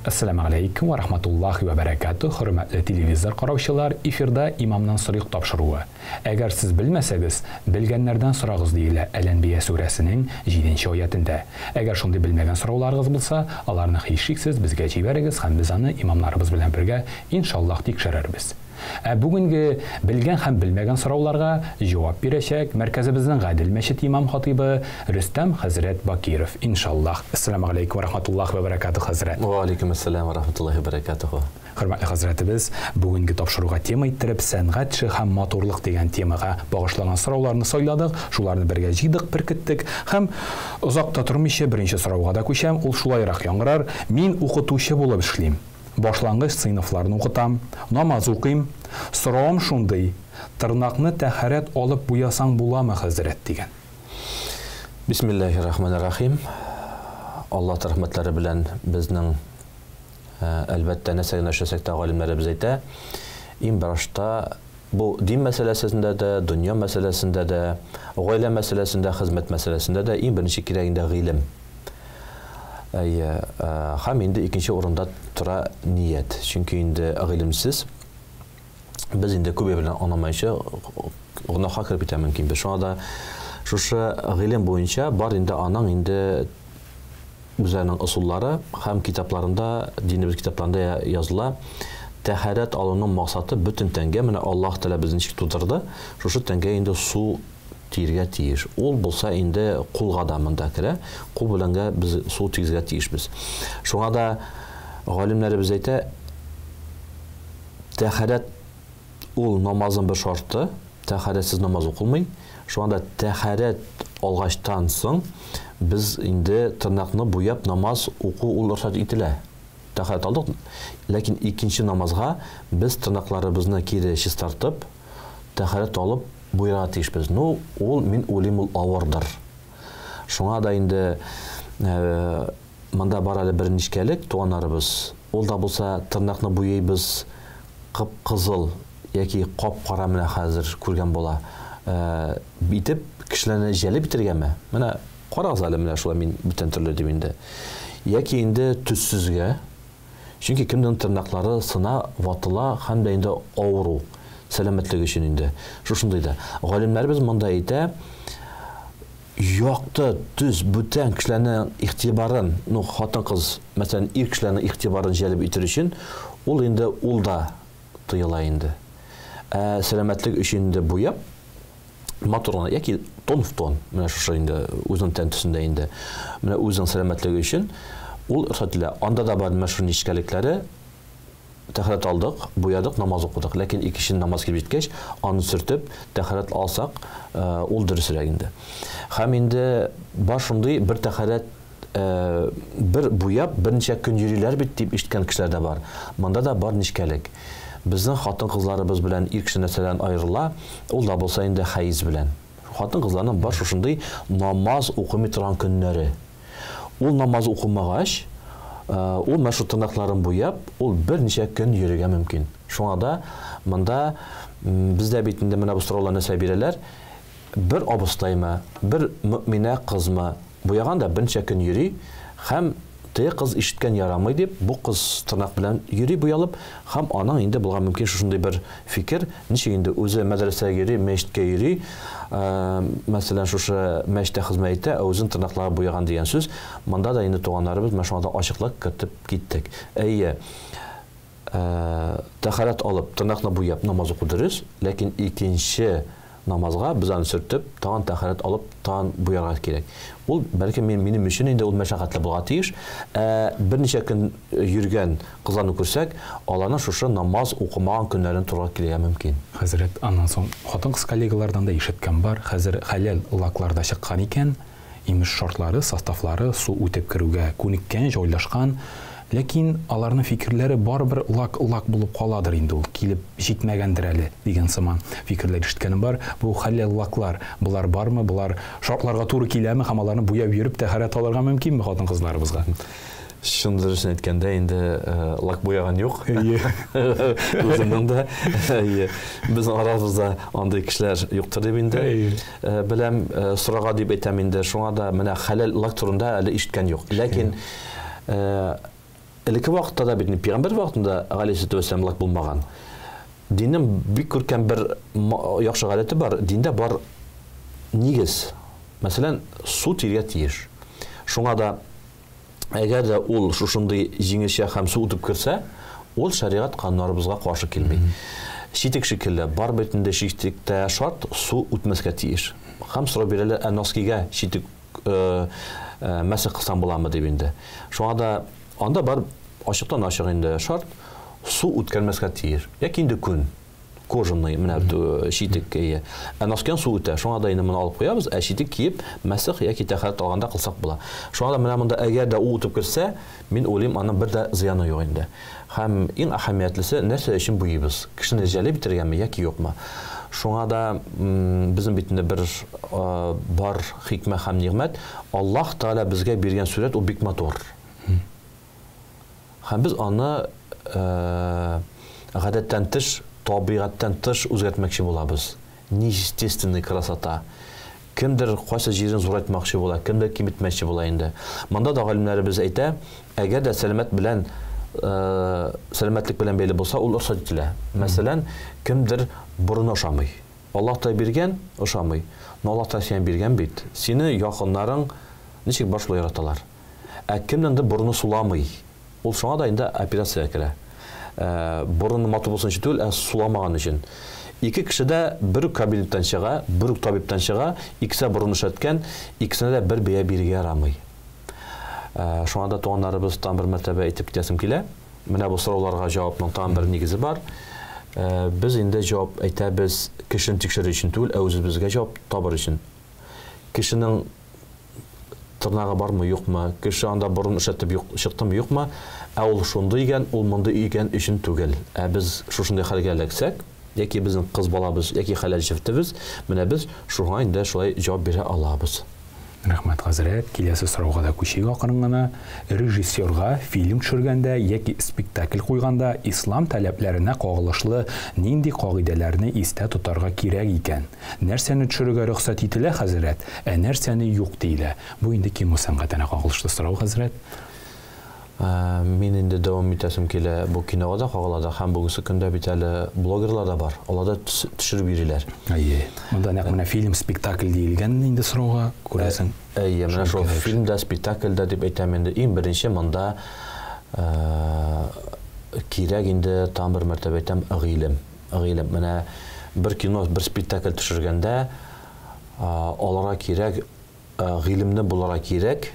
Assalamu alaikum wa rahmatullahi wa barakatuh. Hürmetli televizor qarovchilar, efirda imamdan so'roq topshiruvi. Agar siz bilmasangiz, bilganlardan so'rag'iz deyiladi Al-Anbiya surasining 7-oyatida. Agar shunday bilmagan so'rovlaringiz bo'lsa, ularni hech shaksiz bizga jibarigiz, ham biz uni imomlarimiz bilan birga inshaalloh tekshiramiz. Bugungi bilgan ham bilmagan so'rovlarga javob berishak markazimizning G'adil Masjid imom xatibi Rustam Hazrat Bakirov inshaalloh. Assalomu alaykum va rahmatullohi va barakatuh Hazrat. Va alaykum assalom va rahmatullohi va barakatuh. Hurmatli Hazratimiz, bugungi topshiriqqa tema ettirib san'atchi ham motorliq degan temaga bag'ishlangan so'rovlarni so'yladik. Shularni birga jidiq birkitdik. Ham uzoqda turmishi birinchi so'rovga da ko'sham, ul shulayroq yangirar. Men o'qituvchi bo'lib ishlayman. Boshlang'ich sinflarni o'qitam, namoz o'qiyim. So'rovim shunday: tirnoqni tahorat olib bo'yasang bo'ladimi Hazrat degan. Bismillahirrohmanirrohim. Alloh rahmatlari bilan bizning albatta nasaga nashasak olimlari biz ayta, eng boshda bu din masalasida da, dunyo masalasida da, oila masalasida, xizmat masalasida da eng birinchi keragida ilm. Ham endi ikkinchi o'rinda tura niyat. Chunki endi ilmsiz biz endi ko'p bilan anlamaycha gunohga kirib ketish mumkin. Shunda shu ilm bo'yicha bor endi anan endi bizning usullari ham kitoblarında, dinimiz kitoblarında yozila. Tahorat olishning maqsadi butun tanga mana Alloh taolo bizni tutirdi. Shu tanga endi suv tiyirga tiyish. Ol bo'lsa endi qul qadamida kira, qul bilanga biz suv tiyizga tiyishmiz. Shunga da olimlar biz ayta, tahorat ol namozning bir sharti, tahoratsiz namoz o'qilmaydi. Shunda tahorat olg'ashdan so'ng biz endi tirnoqni bo'yab namoz o'qu ruxsat etiladi. Tahorat oldik, lekin ikkinchi namozga biz tirnoqlarimizni keri tortib, tahorat olib bo'yratishmiz. No, ol min o'limul avordir. Shunga da endi menda barali bir nishkalik to'g'anlarimiz. Olda bo'lsa tirnoqni bo'yaymiz qip-qizil yoki qop-qora mana hozir ko'rgan bo'la. Bitib kishilarni jalb bitirganmi? Mana qora zalimlar shular men butun turli deb endi. Yoki endi tussizga. Chunki kimning tirnoqlari sina vatila hamda endi og'ru salomatligi uchun endi. Shundayda. Olimlar biz bunda ayta, yo'qda tuz butun kishilarning ixtiborin, no xotin qiz, masalan, erkak kishilarning ixtiborini jalb etirish uchun ul endi ulda tuyula endi. Salomatlik uchun endi bo'yab motorni yoki ton mana shu endi o'zining tantisida endi mana o'zining salomatligi uchun ul ruxsatla onda da bor mashhur nishkaliklari tahorat oldik, bo'yadik, namoz o'qidik, lekin ikkinchi namoz kelib yetgach, onni surtib tahorat olsak, ul durustroq endi. Ham endi bosh shunday bir tahorat bir bo'yab bir necha kun yurilar bit deb eshitgan kishilar da bor. Menda da bor nishkalik. Bizning xotin qizlarimiz bilan ilk narsadan ayrillar, ular bo'lsa endi hayz bilan. Xotin qizlarning bosh shunday namoz o'qimay turgan kunlari. Ul namoz o'qimag'ach, ul mashhur tirnoqlarini bo'yab, ul bir necha kun yuriga mumkin. Shunga da menda bizda bitinde mana bu so'rovlarni nasib beradilar. Bir obustayma, bir mu'mina qizma bo'yaganda bir necha kun yuri, ham qiz eshitgan yaramay deb bu qiz tirnoq bilan yuri bo'yalib, ham onaning endi bo'lgan mumkin shunday bir fikr, necha endi o'zi madrasaga yuri, masjidga yuri, masalan shu masjidda xizmatda o'zing tirnoqlari bo'yagan degan so'z. Menda da endi to'g'anlarimiz mana shunda ochiqlik kiritib ketdik. Tahorat olib tirnoqni bo'yab namoz o'qidiriz, lekin ikkinchi namozga bizani surtib, tag'in tahorat olib, tag'in bo'yaga kerak. Ul balki mening uchun endi ul mashaqqatli bo'lg'atish. Bir necha kun yurgan qizlarni ko'rsak, ularning shu namoz o'qimagan kunlarini to'g'ri kelaya mumkin. Hazrat, andan so'ng xotin-qiz kollegalardan da eshitgan bor. Hozir halal uloqlarda chiqqan ekan, imish shortlari, sostavlari suv o'tib kiruvga ko'nikkan, joylashgan. Lekin ularning fikrlari baribir uloq bo'lib qoladir endi u kelib yetmagandir hali degan samon fikrlar eshitganim bor. Bu halal uloqlar bular bormi? Bular shortlarga to'g'ri keladimi? Ham ularni bo'yab yurib tahorat olishga mumkinmi xotin-qizlarimizga? Shundirishni aytganda endi lak bo'yagan yo'q. O'zimda bizning oramizda onday kishilar yo'qdir deb endi bilam so'raga deb aytaman endi. Shunga da mana halal lak turida hali eshitgan yo'q. Lekin элекке вакытта да бит пәйгамбер вакытында галейһиссәлату вассалам булмаган. Диннең бик күркәм бер яхшы гадәте бар. Диндә бар нигез. Мәсәлән, су тиргә тиеш. Шуңа да әгәр дә ул шушындый җиңелчә һәм су утып керсә, ул шариғат кануннарыбызга каршы килми. Шитек шикелле бар битендә шитектә шарт су үтмәскә тиеш. Һәм сорау бирәләр, носкига шитек мәсех кылсам буламы дип инде. Шуңа да анда бар ачыктан ачык инде шарт су үткәрмәскә тиеш. Яки инде күн кожаный менә шитек кие. Носкидан су үтә. Шуңа да инде моны алып куябыз, шитек киеп мәсех яки тәһарәт алганда кылсак була. Шуңа да менә монда әгәр дә ул үтеп керсә, мин уйлыйм, аның бер дә зыяны юк инде. Һәм иң әһәмиятлесе нәрсә өчен буйбыз? Кешене җәлеп итәргәме яки юкмы? Шуңа да безнең битендә бер бар хикмә һәм нигъмәт. Аллаһ Таала безгә биргән сүрәт ул бик матур. Һәм без аны гадәттән тыш, табигатьтән тыш үзгәртмәкче булабыз. Неестественный красота. Кемдер кайсы җирен зурайтмакчы була, кемдер киметмәкче була инде. Монда да галимнәребез әйтә, әгәр дә сәламәтлек белән бәйле булса, ул рөхсәт ителә. Мәсәлән, кемдер бурыны ошамый. Аллаһ та биргән, ошамый. Но Аллаһ та сиңа биргән бит. Сине якыннарың ничек башлый яраталар. Кемнеңдер бурыны суламый. Ул шуңа да инде операция керә. Бурыны матур булсын өчен түгел, суламаган өчен. Ике кешедә бер кабинеттан чыга, бер табиптан чыга, икесе бурын эшләткән, икесенә дә бер бәя бирергә ярамый. Шуңа да туганнарыбыз тагын бер мәртәбә әйтеп китәсем килә. Менә бу сорауларга җавапның тагын бер нигезе бар. Без инде җавап әйтәбез кешене тикшерү өчен түгел, үзебезгә җавап табыр өчен. Кешенең тырнагы бармы, юкмы? Кеше анда бурын эшләтеп чыктымы, юкмы? Ул шундый икән, ул монда игән өчен түгел. Без шушындый хәлгә эләксәк, яки безнең кыз балабыз, яки хәләл җифтебез, менә без шуңа инде шулай җавап бирә алабыз. Рәхмәт, хәзрәт. Киләсе сорауга да күчик акырын гына. Режиссерга фильм төшергәндә яки спектакль куйганда ислам таләпләренә кагылышлы нинди кагыйдәләрне истә тотарга кирәк икән? Нәрсәне төшерергә рөхсәт ителә, хәзрәт? Нәрсәне юк диелә? Бу инде кино сәнгатенә кагылышлы сорау, хәзрәт. Мин инде дәвам итәсем килә бу кинога да кагылада һәм бүгенге көндә бит әле блогерлар да бар. Алар да төшереп бириләр. Монда нәкъ менә фильм, спектакль диелгән инде сорауга күрәсең. Менә шул фильмда, спектакльдә дип әйтәм инде. Иң беренче монда кирәк инде там бер мәртәбә әйтәм гыйлем. Менә бер кино, бер спектакль төшергәндә аларга кирәк гыйлемне буларга кирәк.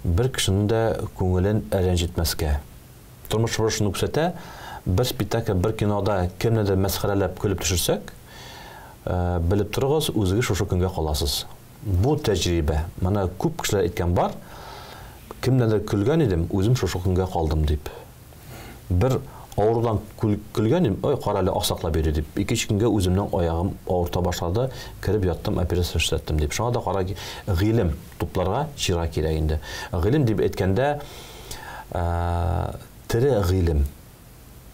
Бер кешенең дә күңелен рәнҗетмәскә. Тормыш шуны күрсәтә, бер спектакль, бер кинода кемнедер мәсхәрәләп көлеп төшерсәк, белеп торыгыз, үзегез шушы көнгә каласыз. Бу тәҗрибә. Менә күп кешеләр әйткән бар, кемнедер көлгән идем, үзем шушы көнгә калдым дип. Бер авырудан көлгән идем, ой, кара әле аксаклап йөри дип. Икенче көнгә үземнең аягым авырта башлады, кирип яттым, операция эшләттем дип. Шуңа да кара гыйлем тупларга чира кирәк инде. Гыйлем дип әйткәндә тере гыйлем.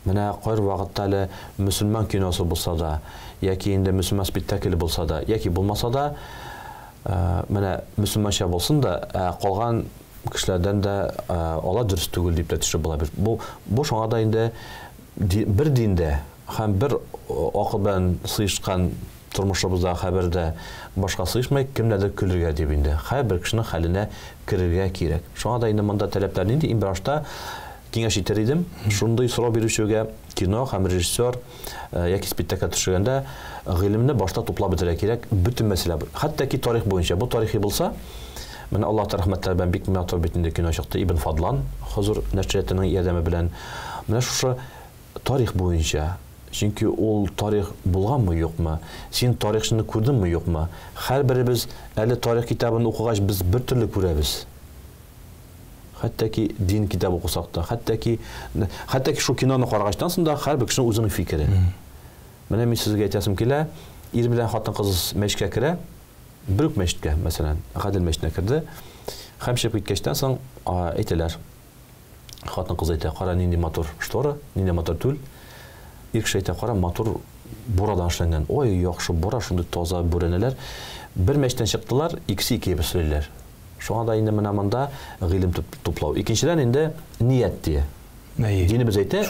Менә кайр вакытта әле мөселман киносы булса да, яки инде мөселман спектакле булса да, яки булмаса да, менә мөселманча булсын да, калган кешеләрдән дә ала дөрес түгел дип төшереп була. Бу шуңа да инде бер диндә һәм бер акыл белән сыйышкан тормышыбызда хәбәрдә башка сыйышмай, кемнәрдер көлергә дип инде. Һәрбер кешенең хәленә керергә кирәк. Шуңа да инде монда таләпләр инде иң башта киңәш итәр идем. Шундый сорау бирүчегә кино һәм режиссер яки спектакль төшергәндә гыйлемне башта туплап бетерә кирәк. Бүтән мәсьәлә. Хәтта тарих буенча, бу тарихи булса, менә Аллаһ рәхмәтләр белән бик матур битендә кино чыкты. Ибн Фадлан хозур нәшриятының ярдәме белән менә шушы тарих буенча, чөнки ул тарих булганмы, юкмы? Син тарихчыны күрдеңме, юкмы? Һәрберебез әле тарих китабын укыгач без бер төрле күрәбез. Хәтта дин китабы укысак та, хәтта шу киноны карагачтан соң да һәрбер кешенең үзенең фикере. Менә мин сезгә әйтәсем килә, ир белән хатын кыз мәчкә керә, бер мәчкә, мәсәлән, Гадел мәчкә керде. Һәм чыгып киткәчтән соң әйтәләр. Хатын кыз әйтә, кара нинди матур штора, нинди матур түл. Ир кеше әйтә, кара матур бурадан эшләнгән. Ой, яхшы бура, шундый таза бүрәнәләр. Бер мәчтән чыктылар, икесе икәй сөйләр. Шуңа да инде менә монда гыйлем туплау. Икенчедән инде ният дия. Динебез әйтә,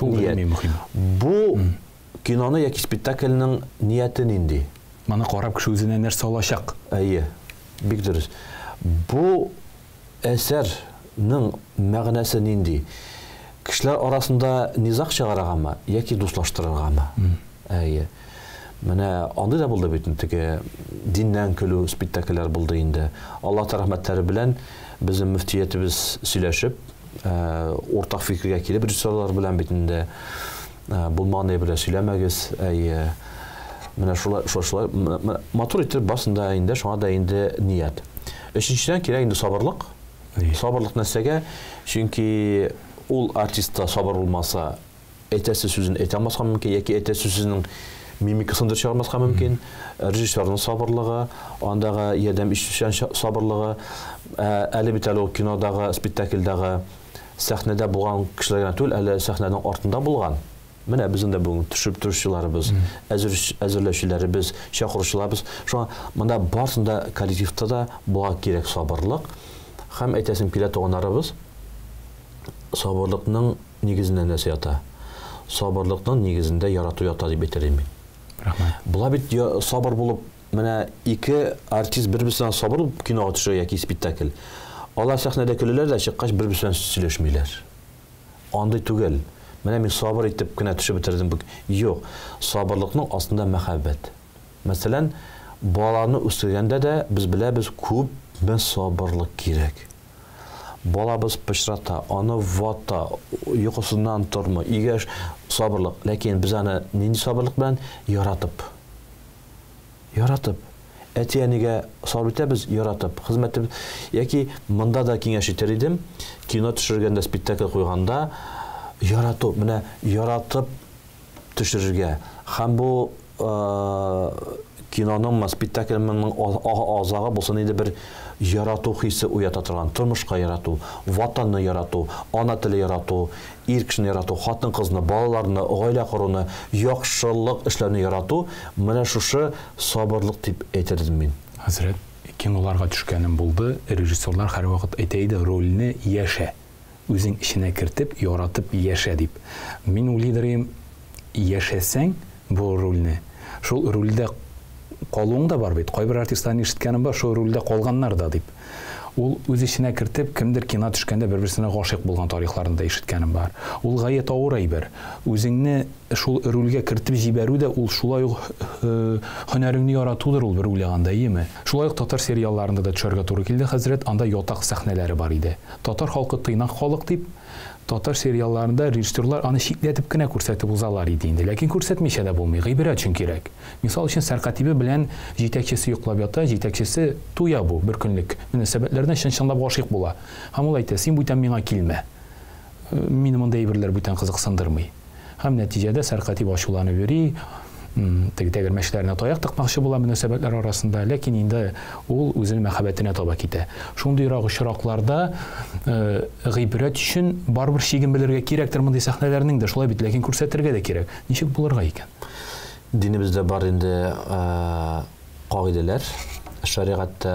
бу киноны яки спектакльнең нияте нинди? Моны карап кеше үзенә нәрсә алачак? Әйе, бик дөрес. Бу әсәрнең мәгънәсе нинди? Кешеләр арасында низак чыгарыргамы яки дуслаштырыргамы? Әйе. Менә андый да булды бит инде, диннән көлү спектакльләр булды инде. Алла рәхмәтләре белән безнең мөфтиятебез сөйләшеп, ортак фикергә килеп режиссерлар белән бит инде булмаганы белән сөйләмәгез. Әйе. Менә шулай матур итеп басында инде шуңа да инде ният. Өченчедән кирәк инде сабырлык. Сабырлык нәрсәгә? Чөнки ул артистта сабыр булмаса, әйтәсе сүзен әйтә алмаска мөмкин, яки әйтәсе сүзенең мимикасын чыгармаска мөмкин. Режиссерның сабырлыгы, андагы ярдәм итүчән сабырлыгы, әле бит әле кинодагы, спектакльдагы сәхнәдә булган кешеләр түгел, әле сәхнәнең артында булган. Менә безнең дә бүген төшүп торучыларыбыз, әзерләүчеләребез, чакыручыларыбыз, шуңа монда барсында коллективта да буга кирәк сабырлык. Һәм әйтәсем килә туганнарыбыз, сабырлыкның нигезендә нәрсә ята? Сабырлыкның нигезендә ярату ята дип әйтәм мин. Рәхмәт. Була бит сабыр булып, менә ике артист бер-берсенә сабыр булып кинога төшә яки спектакль. Алар сәхнәдә көләләр дә чыккач бер-берсенә сөйләшмиләр. Андый түгел. Менә мин сабыр итеп кенә төшеп бетердем. Юк, сабырлыкның астында мәхәббәт. Мәсәлән, баланы үстергәндә дә без беләбез, күп сабырлык кирәк. Балабыз пычрата, аны вата, йокысыннан тормый, игәш сабырлык. Ләкин без аны нинди сабырлык белән яратып. Әти-әнигә сабыр итәбез, яратып. Хезмәтебез яки монда да киңәш итәр идем. Кино төшергәндә, спектакль куйганда ярату, менә яратып төшерергә. Һәм бу киноның, спектакльнең азагы булсын иде бер ярату хисе уята торган, тормышка ярату, ватанны ярату, ана теле ярату, ир кешене ярату, хатын-кызны, балаларны, гаилә коруны, яхшылык эшләрне ярату, менә шушы сабырлык дип әйтәм мин. Хәзрәт, киноларга төшкәнем булды, режиссерлар һәр вакыт әйтә иде, рольне яшә. Үзең ишенә кертеп, яратып яшә дип. Мин уйлыйм, яшәсәң бу рольне, шул рольдә калуың да бар бит. Кайбер артистларны ишеткәнем бар, шул рольдә калганнар да дип. Ул үз ишенә кертеп, кемдер кино төшкәндә бер-берсенә гашыйк булган тарихларында ишеткәнем бар. Ул гаять авыр әйбер. Үзеңне шул рольгә кертеп җибәрү дә ул шулай ук һөнәреңне яратудыр ул бер уйлаганда, яме. Шулай ук татар сериалларында да төшәргә туры килде, хәзрәт, анда ятак сәхнәләре бар иде. Татар халкы тыйнак халык дип, татар сериалларында режиссерлар аны шикләтеп кенә күрсәтеп узалар иде инде, ләкин күрсәтмичә дә булмый, гыйбрәт өчен кирәк. Мисал өчен Сәркатибе белән җитәкчесе йоклап ята, җитәкчесе туя бу бер көнлек мөнәсәбәтләрдән чынлап гашыйк була. Һәм ул әйтә, син бүтән миңа килмә. Мине монда әйберләр бүтән кызыксындырмый. Һәм нәтиҗәдә Сәркатиб ачуланып йөри, тәгәрмәчләренә таяк тыкмакчы була мөнәсәбәтләр арасында, ләкин инде ул үзенең мәхәббәтенә таба китә. Шундыйрак очракларда гыйбрәт өчен барбер шиген белергә кирәктер мондый сәхнәләрнең дә, шулай бит, ләкин күрсәтергә дә кирәк. Ничек булырга икән? Динебездә бар инде кагыйдәләр, шәригатьтә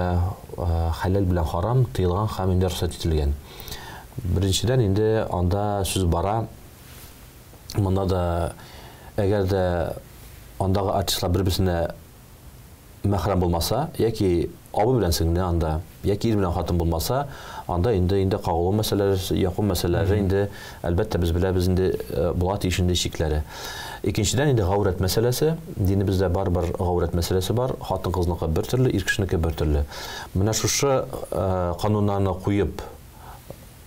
хәләл белән харам тыелган һәм инде рөхсәт ителгән. Беренчедән инде анда сүз бара, монда да әгәр дә андагы артистлар бер-берсенә мәхрәм булмаса, яки абы белән сеңле анда, яки ир белән хатын булмаса, анда инде кагылу мәсьәләләре, яку мәсьәләләре инде әлбәттә без беләбез инде була тиешендә шикләре. Икенчедән инде гаурәт мәсьәләсе, динебездә бар гаурәт мәсьәләсе бар, хатын-кызныкы бер төрле, ир кешенеке бер төрле. Менә шушы кануннарны куеп,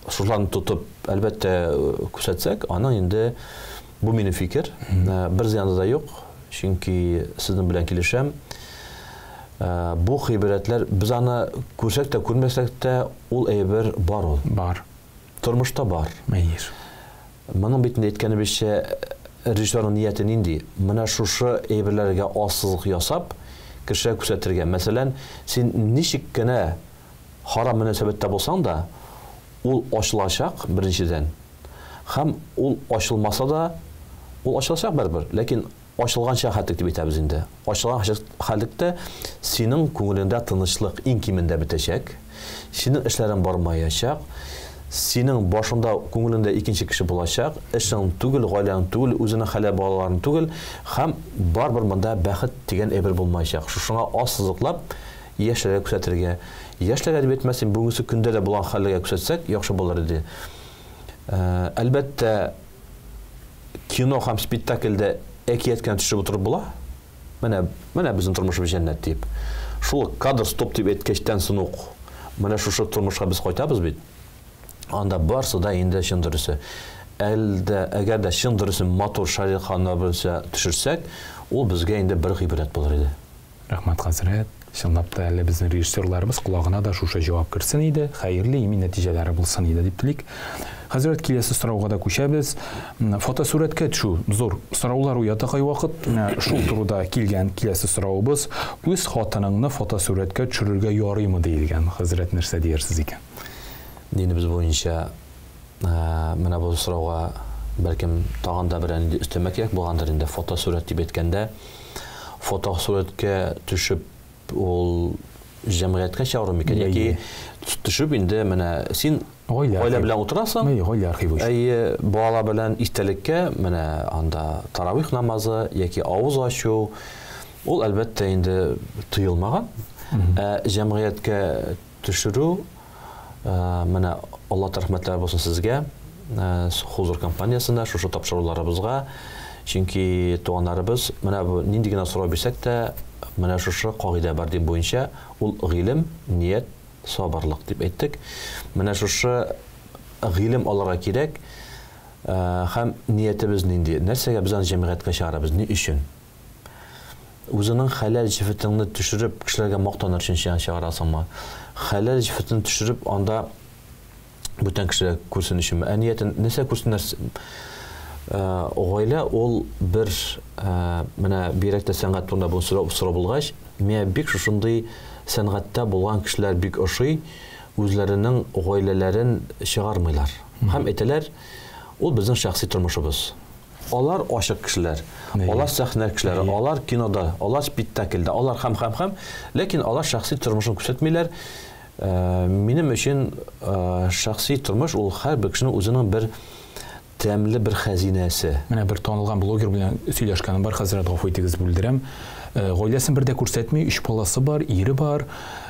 шуларны тотып, әлбәттә күрсәтсәк, аның инде бу минем фикер, бер зыяны да юк. Чөнки сезнең белән килешәм. Бу гыйбрәтләр без аны күрсәк тә, күрмәсәк тә, ул әйбер бар ул. Бар. Тормышта бар. Мәйер. Моның битендә әйткәнебезчә, режиссерның нияте нинди? Менә шушы әйберләргә ассызлык ясап, кешегә күрсәтергә. Мәсәлән, син ничек кенә харам мөнәсәбәттә булсаң да, ул ачылачак беренчедән. Һәм ул ачылмаса да, ул ачылачак барбер. Ләкин ачылган шәһәтлек дип әйтәбез инде. Ачылган хәллектә синең күңелендә тынычлык иң кимендә бетәчәк. Синең эшләрең бармаячак. синең башында, күңелендә икенче кеше булачак, эшең түгел, гаиләң түгел, үзенең хәле балаларын түгел, һәм барбер монда бәхет дигән әйбер булмаячак. Шушыңа ассызыклап яшьләргә күрсәтергә. Яшьләргә дип әйтмәсәм, бүгенге көндә дә булган хәлгә күрсәтсәк, яхшы булыр иде. Әлбәттә, кино һәм спектакльдә әкияткә төшеп утырып була. Менә безнең тормышыбыз җәннәт дип. Шул кадр стоп дип әйткәчтән соң ук, менә шушы тормышка без кайтабыз бит. Анда барсы да инде чын дөресе. Әгәр дә чын дөресе матур шариханна белсә төшерсәк, ул безгә инде бер гыйбрәт булыр иде. Рәхмәт, хәзрәт. Чынлап та әле безнең режиссерларыбыз кулагына да шушы җавап керсен иде, хәерле имин нәтиҗәләре булсын иде дип телик. Хәзрәт, киләсе сорауга да күчәбез. Фотосурәткә төшү зур сораулар уята кайвакыт. Шул турыда килгән киләсе сораубыз: үз хатыныңны фотосурәткә төшерергә ярыймы диелгән. Хәзрәт, нәрсә диярсез икән? Динебез буенча менә бу сорауга бәлкем тагын да берәр өстәмә кирәк булгандыр инде. Фотосурәт дип әйткәндә, фотосурәткә төшеп ул җәмгыятькә чыгарым икән, яки төшеп инде менә син гаилә белән утырасың, гаилә архивы. Бала белән истәлеккә менә анда таравих намазы яки авыз ачу, ул әлбәттә инде тыелмаган. Җәмгыятькә төшерү, менә Алла рәхмәтләре булсын сезгә, Хузур компаниясында шушы тапшыруларыбызга, чөнки туганнарыбыз менә бу нинди генә сорау бирсәк тә, менә шушы кагыйдә бар дип буенча, ул гыйлем, ният, сабырлык дип әйттек. Менә шушы гыйлем алырга кирәк, һәм ниятебез нинди? Нәрсәгә без аны җәмгыятькә чыгарабыз? Ни өчен? Үзенең хәләл җифетеңне төшереп, кешеләргә мактаныр өчен чыгарасыңмы? Хәләл җифетен төшереп, анда бүтән кешеләр күрсен өченме? Ниятен нәрсә күрсеннәр? Гаилә ул бер менә бирәктә сәнгать турында бу сорау булгач, миңа бик шушындый сәнгатьтә булган кешеләр бик ошый, үзләренең гаиләләрен чыгармыйлар. Һәм әйтәләр, ул безнең шәхси тормышыбыз. Алар ачык кешеләр, алар сәхнә кешеләре, алар кинода, алар спектакльдә, алар һәм, ләкин алар шәхси тормышын күрсәтмиләр. Минем өчен шәхси тормыш ул һәрбер кешенең үзенең бер тәмле бер хәзинәсе. Менә бер танылган блогер белән сөйләшкәнем бар, хәзрәт, гафу итегез, бүлдерәм. Гаиләсен бердә күрсәтми, 3 баласы бар, ире бар,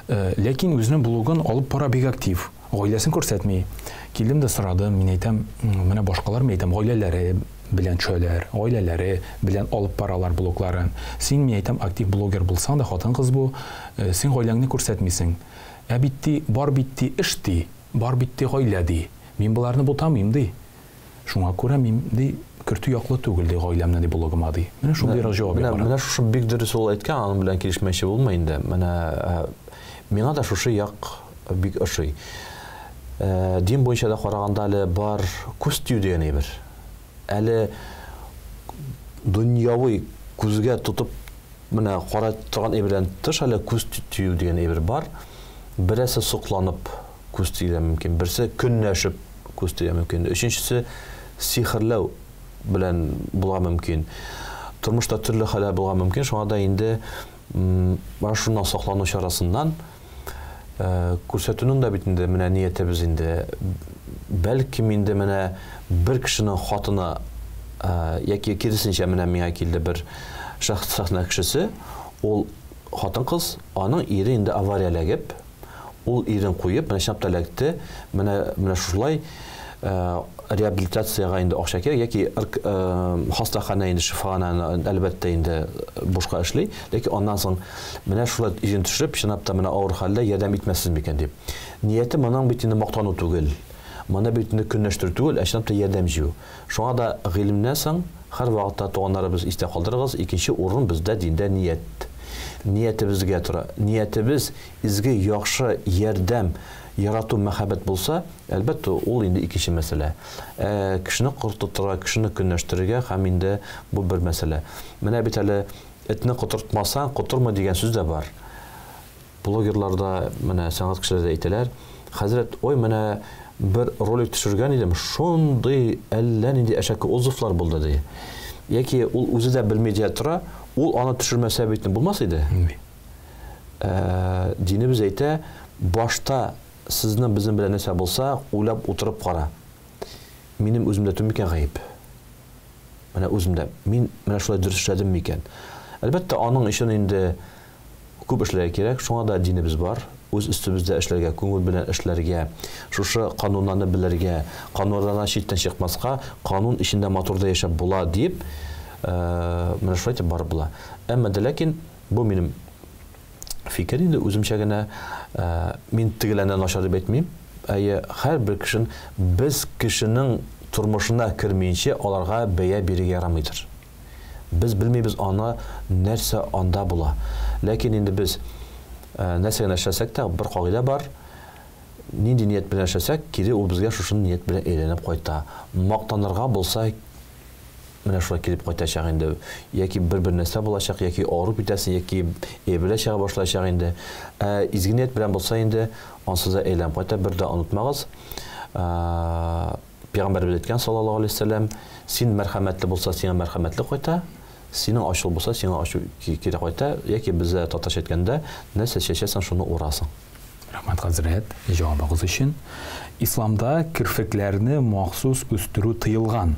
ләкин үзенең блогын алып бара бик актив. Гаиләсен күрсәтми. Килдем дә сорадым, мин әйтәм, менә башкалар әйтәм, гаиләләре белән төшәләр, гаиләләре белән алып баралар блогларын. Син, мин әйтәм, актив блогер булсаң да, хатын-кыз бу, син гаиләңне күрсәтмисең. Битти, бар битти эш ди, бар битти гаилә ди. Мин буларны бутамыйм ди. Шуңа күрә мин ди кертү яклы түгел ди гаиләмне ди блогыма ди. Менә шундый җавап бирә. Менә шушы бик дөрес ул әйткән, аның белән килешмәче булмый инде. Менә миңа да шушы як бик ошый. Дин буенча да караганда әле бар күз тию дигән әйбер. Әле дөньяви күзгә тотып менә карап торган әйбердән тыш әле күз тию дигән әйбер бар. Берсе сукланып күз тиюдә мөмкин, берсе көнләшеп күз тиюдә мөмкин. Өченчесе сихрләү белән була мөмкин. Тормышта төрле хәлләр була мөмкин. Шуңа да инде шуннан саклану чарасыннан күрсәтүнең дә бит инде менә ниятебез инде бәлким инде менә бер кешенең хатыны яки киресенчә менә миңа килде бер шәхсәтнә кешесе, ул хатын-кыз, аның ире инде аварияләгеп, ул ирен куеп, менә чап тәләкте, менә шулай реабилитацияга инде акча кирәк, яки хастахана инде шифахана әлбәттә инде бушка эшли, ләкин аннан соң менә шулай ирен төшереп, чынлап та менә авыр хәлдә ярдәм итмәссез микән дип. Нияте моның бит инде мактану түгел. Моны бит инде көнләштер түгел, чынлап та ярдәм җыю. Шуңа да гыйлемнән соң һәр вакытта туганнарыбыз истә калдырыгыз, икенче урын бездә диндә ният. Ниятебезгә тора. Ниятебез изге яхшы ярдәм ярату мәхәббәт булса, әлбәттә ул инде икенче мәсьәлә. Кешене куртытырга, кешене көнләштерергә һәм инде бу бер мәсьәлә. Менә бит әле этне кутыртмасаң, кутырма дигән сүз дә бар. Блогерларда, менә сәнгать кешеләре әйтәләр, хәзрәт, ой, менә бер ролик төшергән идем, шундый әллә нинди әшәке узыфлар булды ди. Яки ул үзе дә белми дия тора, ул аны төшермәсә бит булмас иде. Динебез әйтә, башта сезнең безнең белән нәрсә булса, уйлап утырып кара. Минем үземдә түгел микән гаеп? Менә үземдә. Мин менә шулай дөрес эшләдем микән? Әлбәттә, аның өчен инде күп эшләргә кирәк. Шуңа да динебез бар. Үз өстебездә эшләргә, күңел белән эшләргә, шушы кануннарны белергә, кануннардан читтән чыкмаска, канун ичендә матурда яшәп була дип, менә шулай дип барып була. Әмма дә ләкин бу минем фикер инде үземчә генә, мин тегеләннән начар дип әйтмим. Һәрбер кешенең без кешенең тормышына кермәенчә аларга бәя бирергә ярамыйдыр. Без белмибез аны нәрсә анда була. Ләкин инде без нәрсә эшләсәк тә бер кагыйдә бар. Нинди ният белән эшләсәк, кире ул безгә шушы ният белән әйләнеп кайта. Мактанырга булса, менә шулай килеп кайтачак инде. Яки бер нәрсә булачак, яки арып итәсен, яки әйберләр чыга башлаячак инде. Изге ният белән булса инде, ансыз да әйләнеп кайта. Бер дә онытмагыз. Пәйгамбәрбез әйткән саллаллаһу алейһи ва саллям, син мәрхәмәтле булса, сиңа мәрхәмәтле кайта. Синең ачыл булса, сиңа ачу кире кайта, яки бездә татарча әйткәндә, нәрсә чәчәсең, шуны урасың. Рәхмәт хәзрәт, җавабыгыз өчен. Исламда кирфекләрне махсус үстерү тыелган.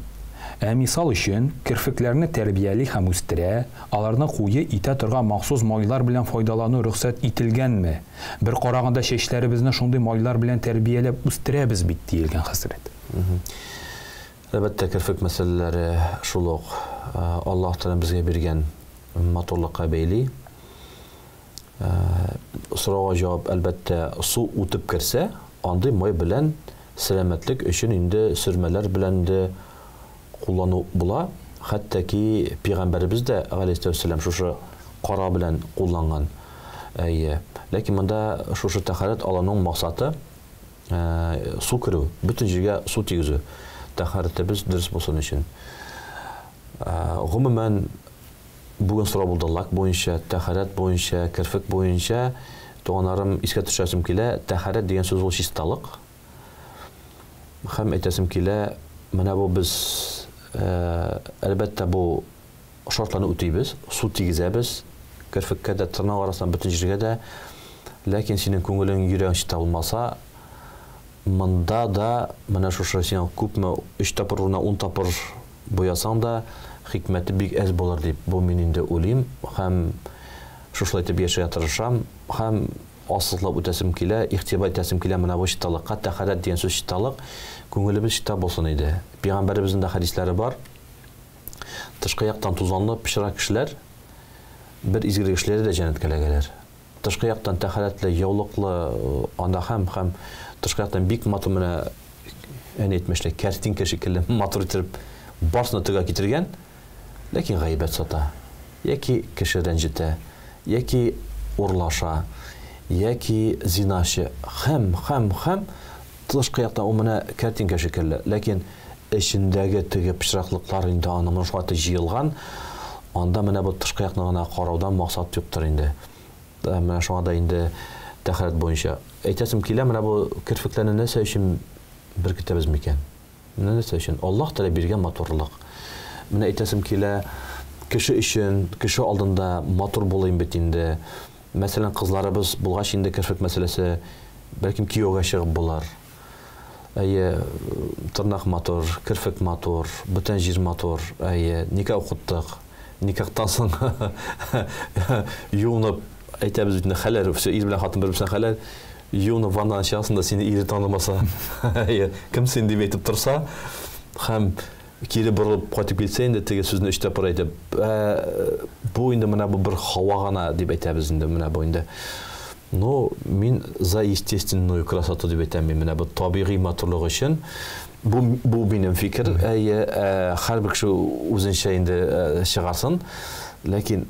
Мисал өчен, кирфекләрне тәрбияли һәм үстерә, аларны куе итә торган махсус майлар белән файдалану рөхсәт ителгәнме? Бер караганда чәчләребезне шундый майлар белән тәрбияләп үстерәбез бит диелгән хәзрәт. Әлбәттә, кирфек мәсьәләләре шул ук Аллаһ Тәгалә безгә биргән матурлыкка бәйли. Сорауга җавап, әлбәттә, су үтеп керсә, андый май белән сәламәтлек өчен инде сөрмәләр белән дә куллану була. Хәтта ки пәйгамбәрбез дә алейһиссәлам шушы кара белән кулланган. Ләкин монда шушы тәһарәт алуның максаты су керү, бөтен җиргә су тигезү. Тәһарәтебез дөрес булсын өчен. Гомумән бүген сорау булды лак буенча, тәһарәт буенча, кирфек буенча, туганнарым искә төшәсем килә, тәһарәт дигән сүз ул чисталык. Һәм әйтәсем килә, менә бу без әлбәттә бу шартларны үтибез, су тигезәбез, кирфеккә дә, тырнак арасынан бөтен җиргә дә, ләкин синең күңелең, йөрәгең чиста булмаса, монда да менә шушы син күпме 3 тапкыр урынына 10 тапкыр буясаң да хикмәте бик әз булыр дип бу мин инде уйлыйм һәм шушлай итеп яшәргә тырышам һәм асыллап үтәсем килә, игътибар итәсем килә менә бу чисталыкка. Тәһарәт дигән сүз чисталык, күңелебез чиста булсын иде. Пәйгамбәребезнең дә хәдисләре бар. Тышкы яктан тузанлы пишрак кешеләр бер изгелек эшләре дә җәннәткә эләгәләр. Тышкы яктан тәһарәтле, яулыклы, анда һәм тышкы яктан бик матур менә әйтмәшлек картинка шикелле матур итеп барсына тыга китергән, ләкин гайбәт сата. Яки кеше рәнҗетә, яки урлаша, яки зинаши. Һәм тышкы яктан ул менә картинка шикелле, ләкин эчендәге теге пишраклыклар инде аның шулай җыелган. Анда менә бу тышкы якны гына караудан максат юктыр инде. Менә шуңа да инде тәһарәт буенча әйтәсем килә, менә бу кирфекләрне нәрсә өчен бер китәбез микән? Менә нәрсә өчен? Аллаһ Тәгалә биргән матурлык. Менә әйтәсем килә, кеше өчен, кеше алдында матур булыйм бит инде. Мәсәлән, кызларыбыз булгач инде кирфек мәсьәләсе бәлким кияүгә чыгып булар. Тырнак матур, кирфек матур, бөтен җир матур. Никах укыттык. Никахтан соң юынып әйтәбез инде хәләр, ир белән хатын бер-берсен хәләр, юынып ваннадан чыгасың да сине ире танымаса, кем син дип әйтеп торса, һәм кире борылып кайтып китсә инде теге сүзне 3 тапкыр әйтеп, бу инде менә бу бер һава гына дип әйтәбез инде менә бу инде. Ну, мин за естественную красоту дип әйтәм, менә бу табигый матурлык өчен. Бу минем фикер. Һәрбер кеше үзенчә инде чыгарсын, ләкин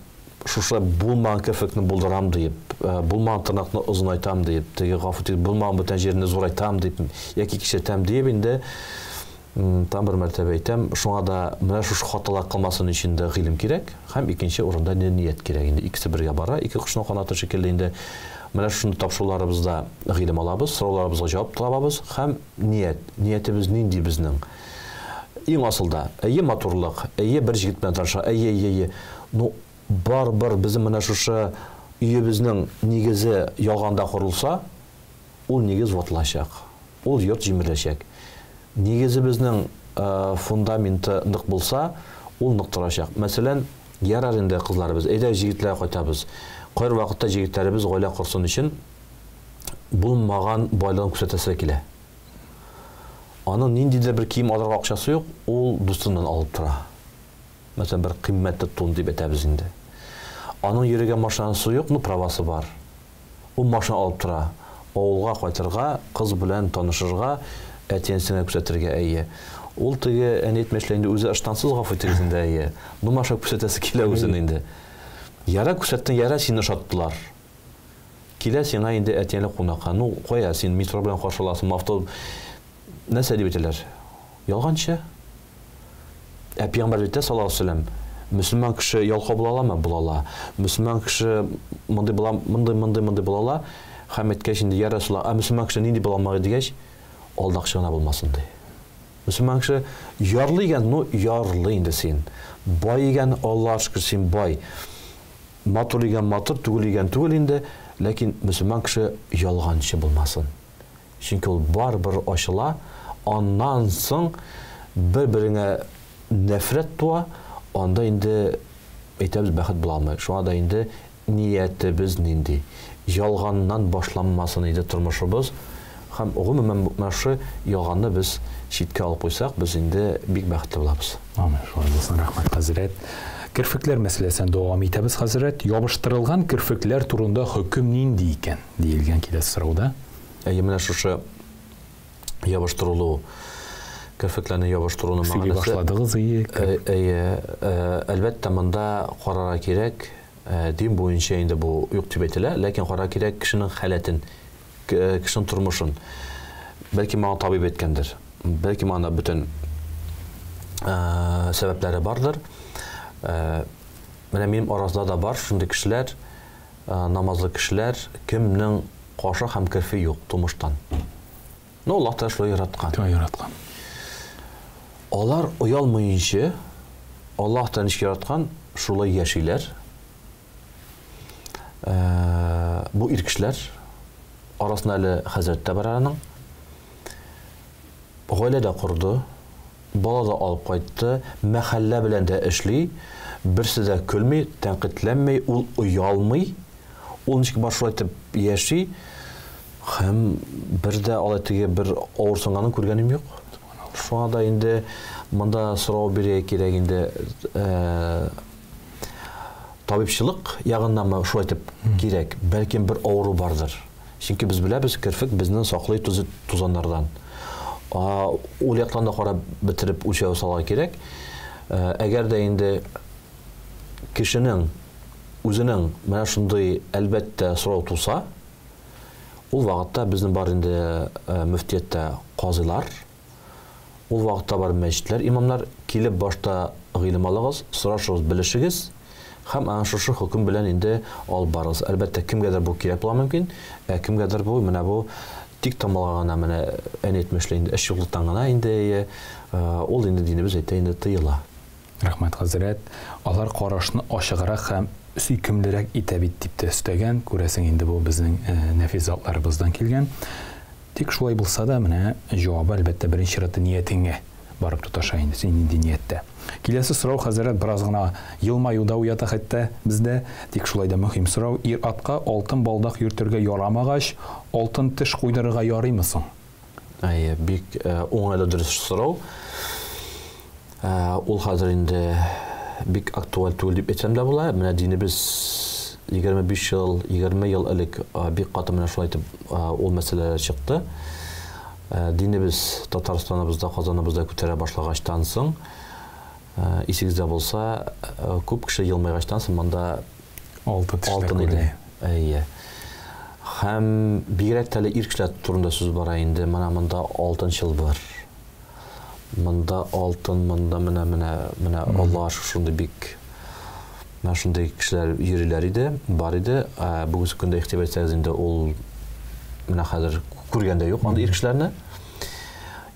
шушы булмаган кирфекне булдырам дип, булмаган тырнакны озынайтам дип, теге гафу итеп булмаган бөтен җирне зурайтам дип, яки кичертәм дип инде там бер мәртәбә әйтәм. Шуңа да менә шушы хаталар кылмасын өчен дә гыйлем кирәк, һәм икенче урында ният кирәк инде. Икесе бергә бара, ике кошның канаты шикелле инде. Менә шуны тапшыруларыбызда гыйлем алабыз, сорауларыбызга җавап табабыз һәм ниятебез нинди безнең. Иң асылда, матурлык, бер җигит белән таныша, ну бар-бар, безнең менә шушы өебезнең нигезе ялганда курылса, ул нигез ватылачак. Ул йорт җимереләчәк. Нигезе безнең фундаменты нык булса, ул нык торачак. Мәсәлән, ярар инде кызларыбыз, әйдә җегетләр кайтабыз. Кайр вакытта җегетләребез гаилә корсын өчен булмаган байлыгын күрсәтәсе килә. Аның ниндидер бер кием алырга акчасы юк, ул дустыннан алып тора. Мәсәлән, бер кыйммәтле тун дип әйтәбез инде. Аның йөрегән машинасы юк, правасы бар. Ул машина алып тора. Авылга кайтырга, кыз белән танышырга, әтиәнсенә күрсәтергә әйе. Ул теге әнетмәшләр инде үзе ыштансыз гафу итегез инде әйе. Маша күрсәтәсе килә үзен инде. Яра күрсәттең, яра сине шаттылар. Килә сиңа инде әтиәнле кунакка. Ну, кая син метро белән каршыласың, автобус. Нәрсә дип әйтәләр? Ялганчы. Пәйгамбәр әйтә саллаллаһу алейһи ва саллям, мөселман кеше ялга була аламы? Була ала. Мөселман кеше мондай була ала. Һәм әйткәч инде я Расулаллах, мөселман кеше нинди була алмагы дигәч, алдакчы гына булмасын ди. Мөселман кеше ярлы икән, ну ярлы инде син. Бай икән, Аллаһ шөкер син бай. Матур икән, матур, түгел икән, түгел инде, ләкин мөселман кеше ялганчы булмасын. Чөнки ул бар-бер ачыла, аннан соң бер-береңә нәфрәт туа, анда инде әйтәбез бәхет була алмый. Шуңа да инде ниятебез нинди? Ялганнан башланмасын иде тормышыбыз. Һәм гомумән мәше ялганны без читкә алып куйсак, без инде бик бәхетле булабыз. Амин. Шулай булсын, рәхмәт хәзрәт. Кирфекләр мәсьәләсен дәвам итәбез хәзрәт. Ябыштырылган кирфекләр турында хөкем нинди икән диелгән киләсе сорауда. Менә шушы ябыштырылу, кирфекләрне ябыштыруны мәгънәсе башладыгыз әлбәттә монда карарга кирәк. Дин буенча инде бу юк дип әйтелә, ләкин карарга кирәк кешенең халәтен, кешенең тормышын. Бәлки моңа табиб әйткәндер. Бәлки моңа бүтән сәбәпләре бардыр. Менә минем арасында да бар шундый кешеләр, намазлы кешеләр, кемнең кашы һәм кирфе юк тумыштан. Ну, Аллаһ та шулай яраткан. Алар уялмыйынча, Аллаһ та ничек яраткан, шулай яшиләр. Бу ир кешеләр арасында әле хәзрәт тә бар аның. Гаилә дә курды, бала да алып кайтты, мәхәллә белән дә эшли, берсе дә көлми, тәнкыйтьләнмәй, ул уялмый. Ул ничек бар шулай итеп яши, һәм бер дә алай теге бер авырсынганын күргәнем юк. Шуңа да инде монда сорау бирә кирәк инде табибчылык ягыннан шулай итеп кирәк. Бәлки бер авыру бардыр. Чөнки без беләбез, кирфек безнең саклый тузаннардан. Ул яктан да карап бетереп үлчәү салга кирәк. Әгәр дә инде кешенең үзенең менә шундый әлбәттә сорау туса, ул вакытта безнең бар инде мөфтияттә казылар, ул вакытта бар мәчетләр, имамнар килеп башта гыйлем алыгыз, сорашыгыз, белешегез, һәм ана шушы хөкем белән инде алып барыгыз. Әлбәттә кемгәдер бу кирәк була мөмкин, кемгәдер бу менә бу тик тамалга гына менә әйтмәшләр инде эш юклыктан гына инде ул инде динебез әйтә инде тыела. Рәхмәт хәзрәт. Алар карашны ачыграк һәм сөйкемлерәк итә бит дип тә өстәгән. Күрәсең инде бу безнең нәфис затларыбыздан килгән. Тик шулай булса да менә җавабы әлбәттә беренче чиратта ниятеңә барып тоташа инде син инде ниятте. Киләсе сорау хәзрәт бераз гына елмаюда уята хәтта бездә. Тик шулай да мөһим сорау: ир атка алтын балдак йөртергә ярамагач, алтын теш куйдырырга ярыймы соң? Бик уңайлы дөрес сорау. Ул хәзер инде бик актуаль түгел дип әйтсәм дә була. Менә динебез 25 ел, 20 ел элек бик каты менә шулай итеп ул мәсьәлә чыкты. Динебез Татарстаныбызда, Казаныбызда күтәрә башлагачтан соң, исегездә булса, күп кеше елмайгачтан соң монда алтын иде. Һәм бигрәк тә ир кешеләр турында сүз бара инде. Менә монда алтын чыл бар. Монда алтын, монда менә Аллаһ шундый бик менә шундый кешеләр йөриләр иде, бар иде. Бүгенге көндә ихтибар итсәгез инде ул менә хәзер күргәндә юк анда ир кешеләрне.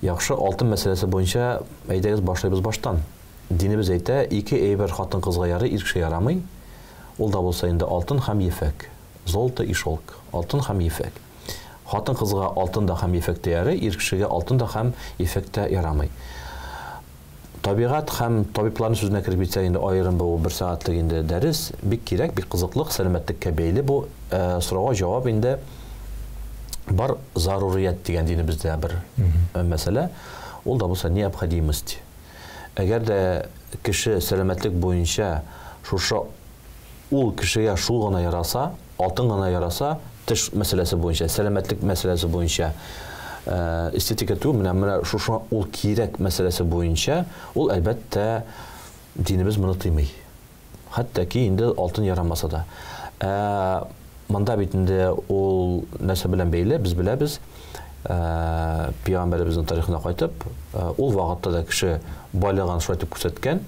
Яхшы, алтын мәсьәләсе буенча әйдәгез башлайбыз баштан. Динебез әйтә, ике әйбер хатын кызга ярый, ир кешегә ярамый. Ул да булса инде алтын һәм ефәк. Золото и шелк. Алтын һәм ефәк. хатын кызга алтын да һәм ефәктә ярый, ир кешегә алтын да һәм ефәктә ярамый. Табигать һәм табибларның сүзенә кереп китсәк, инде аерым бу 1 сәгатьлек инде дәрес бик кирәк, бик кызыклы, сәламәтлеккә бәйле бу сорауга җавап инде бар зарурият дигән динебездә бер мәсьәлә. Ул да булса необходимость. Әгәр дә кеше сәламәтлек буенча шушы ул кешегә шул гына яраса, алтын гына яраса, теш мәсьәләсе буенча, сәламәтлек мәсьәләсе буенча, эстетика түгел, менә шушы ул кирәк мәсьәләсе буенча, ул әлбәттә динебез моны тыймый. Хәтта ки инде алтын ярамаса да. Монда бит инде ул нәрсә белән бәйле, без беләбез, Пәйгамбәребезнең тарихына кайтып, ул вакытта да кеше байлыгын шулай итеп күрсәткән.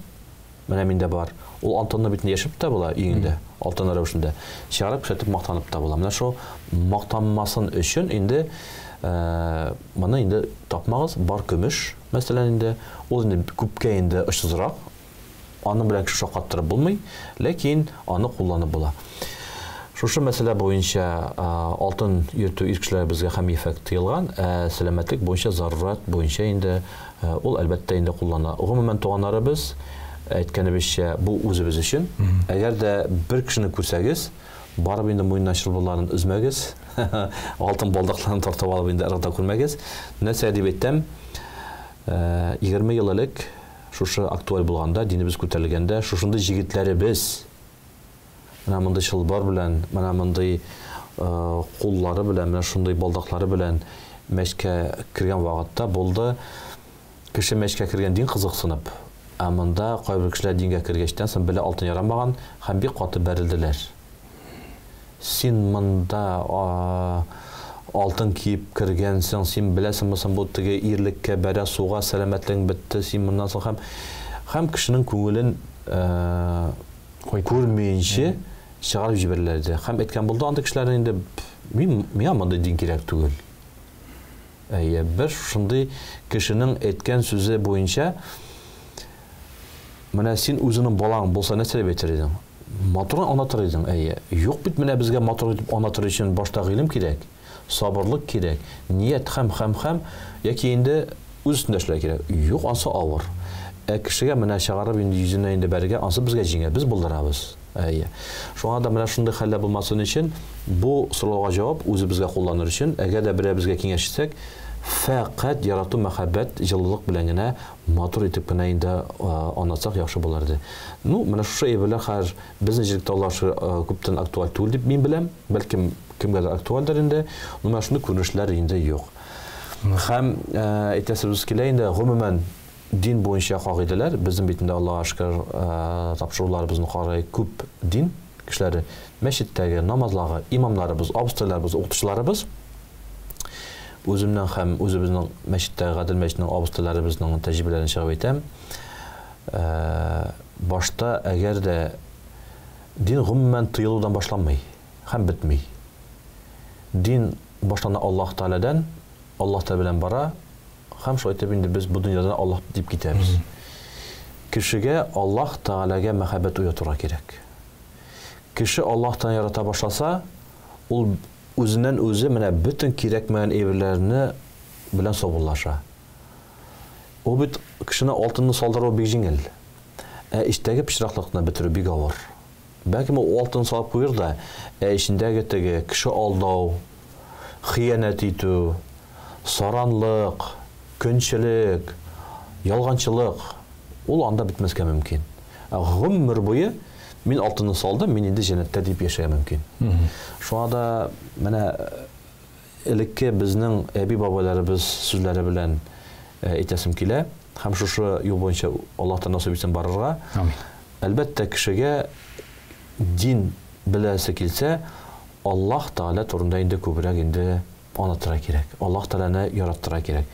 Менә миндә бар. Ул алтынны бит яшәп тә була өендә, алтын рәвешендә. Чыгарып күрсәтеп мактанып та була. Менә шул мактанмасын өчен инде моны инде тапмагыз, бар көмеш, мәсәлән инде ул инде күпкә инде ышсызрак. Аны белән кеше шаккаттырып булмый, ләкин аны кулланып була. Шушы мәсьәлә буенча алтын йөртү ир кешеләр безгә һәм ефәк тыелган, сәламәтлек буенча зарурат буенча инде ул әлбәттә инде куллана. Гомумән туганнарыбыз әйткәнебезчә бу үзебез өчен. Әгәр дә бер кешене күрсәгез, барып инде муеннан чылбырларын үзмәгез, алтын балдакларын тартып алып инде арада күрмәгез. Нәрсә дип әйтәм, 20 ел элек шушы актуаль булганда, динебез күтәрелгәндә, шушындай җегетләребез менә мондай чылбар белән, менә мондай куллары белән, менә шундай балдаклары белән мәчкә кергән вакытта булды. Кеше мәчкә кергән дин кызыксынып, монда кайбер кешеләр дингә кергәчтән соң белә алтын ярамаган һәм бик каты бәрелделәр. Син монда алтын киеп кергәнсең, син беләсеңме соң бу теге ирлеккә бәрә суга сәламәтлегең бетте, син моннан соң һәм кешенең күңелен күрмәенчә чыгарып җибәрәләр. Һәм әйткән булды анда кешеләр инде миңа мондай дин кирәк түгел. Бер шундый кешенең әйткән сүзе буенча менә син үзеңнең балаң булса нәрсә дип әйтер идең? Матурын аңлатыр идең. Юк бит, менә безгә матур дип аңлатыр өчен башта гыйлем кирәк, сабырлык кирәк, ният һәм яки инде үз өстендә эшләр кирәк. Юк, ансы авыр. Кешегә менә чыгарып инде йөзенә инде бәргә, ансы безгә җиңә, без булдырабыз. Шуңа да менә шундый хәлләр булмасын өчен бу сорауга җавап үзебезгә кулланыр өчен, әгәр дә берәр безгә киңәш итсәк, фәкать ярату мәхәббәт, җылылык белән генә матур итеп кенә инде аңлатсак яхшы булыр иде. Менә шушы әйберләр хәзер безнең җирдә алашы күптән актуаль түгел дип мин беләм, бәлки кемгәдер актуальдер инде, менә шундый күренешләр инде юк. Һәм әйтәсебез килә инде гомумән дин буенча кагыйдәләр, безнең бит инде Аллаһка шөкер тапшыруларыбызны карый күп дин кешеләре, мәчеттәге намазларга имамнарыбыз, абыстайларыбыз, укытучыларыбыз, үземнән һәм үзебезнең мәчеттәге гадел мәчетнең абыстайларыбызның тәҗрибәләрен чыгып әйтәм. Башта әгәр дә дин гомумән тыелудан башланмый һәм бетми. Дин башлана Аллаһ Тәгаләдән, Аллаһ Тәгалә белән бара. Һәм шулай итеп инде без бу дөньядан Аллаһ дип китәбез. Кешегә Аллаһ Тәгаләгә мәхәббәт уятырга кирәк. Кеше Аллаһтан ярата башласа, ул үзеннән үзе менә бөтен кирәкмәгән әйберләрне белән сабырлаша. Ул бит кешене алтынны салдыру бик җиңел. Эчтәге пычраклыкны бетерү бик авыр. Бәлки ул алтын салып куйыр да, эчендәге теге кеше алдау, хыянат итү, саранлык, көнчелек, ялганчылык ул анда битмәскә мөмкин. Гомер буе мин алтынны салдым, мин инде җәннәттә дип яшәргә мөмкин. Шуңа да менә элекке безнең әби-бабаларыбыз сүзләре белән әйтәсем килә, һәм шушы юл буенча Аллаһтан насыйп итсен барырга. Әлбәттә кешегә дин беләсе килсә, Аллаһ Тәгалә турында инде күбрәк инде аңлатырга кирәк. Аллаһ Тәгаләне яратырга кирәк.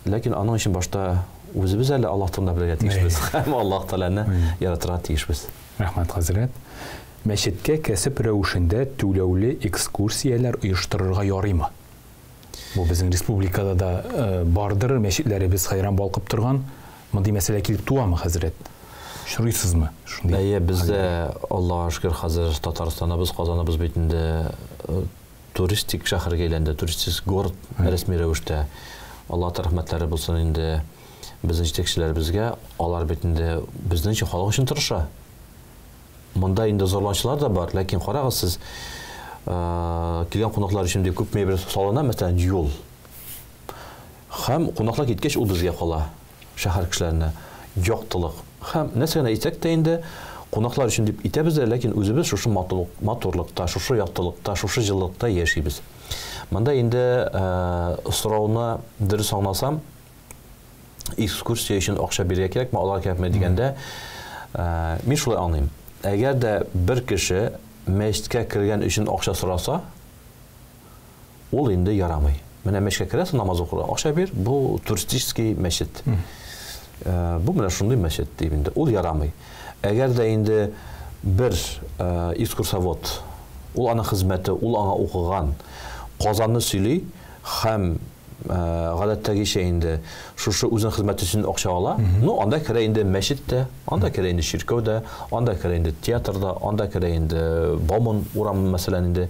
Ләкин аның өчен башта үзебез әле Аллаһ турында белергә тиешбез. Һәм Аллаһ Тәгаләне яратырга тиешбез. Рәхмәт, хәзрәт. Мәчеткә кәсеп рәвешендә түләүле экскурсияләр оештырырга ярыймы? Бу безнең республикада да бардыр, мәчетләребез хайран балкып торган. Мондый мәсьәлә килеп туамы, хәзрәт? Шурыйсызмы? Бездә Аллаһка шөкер хәзер Татарстаныбыз, Казаныбыз бит инде туристик шәһәргә әйләнде, туристик город рәсми рәвештә. Алла рәхмәтләре булсын инде безнең җитәкчеләребезгә, алар бит инде безнең өчен халык өчен тырыша. Монда инде зарланучылар да бар, ләкин карагыз сез, килгән кунаклар өчен дип күп мебель салына, мәсәлән, юл. Һәм кунаклар киткәч ул безгә кала, шәһәр кешеләренә яктылык. Һәм нәрсәгә әйтсәк тә инде кунаклар өчен дип итәбез, ләкин үзебез шушы матурлыкта, шушы яктылыкта, шушы җылылыкта яшибез. Монда инде сорауны дөрес аңласам, экскурсия өчен акча бирергә кирәкме, алар кирәкме дигәндә, мин шулай аңлыйм. Әгәр дә бер кеше мәчеткә кергән өчен акча сораса, ул инде ярамый. Менә мәчеткә керәсең, намаз укырга акча бир, бу туристический мәчет. Бу менә шундый мәчет дип инде, ул ярамый. Әгәр дә инде бер экскурсовод, ул ана хезмәте, ул аңа укыган, Казанны сөйли һәм гадәттәгечә инде шушы үзенең хезмәте өчен акча ала, ну анда керә инде мәчеттә, анда керә инде чиркәүдә, анда керә инде театрда, анда керә инде Бауман урамы мәсәлән инде,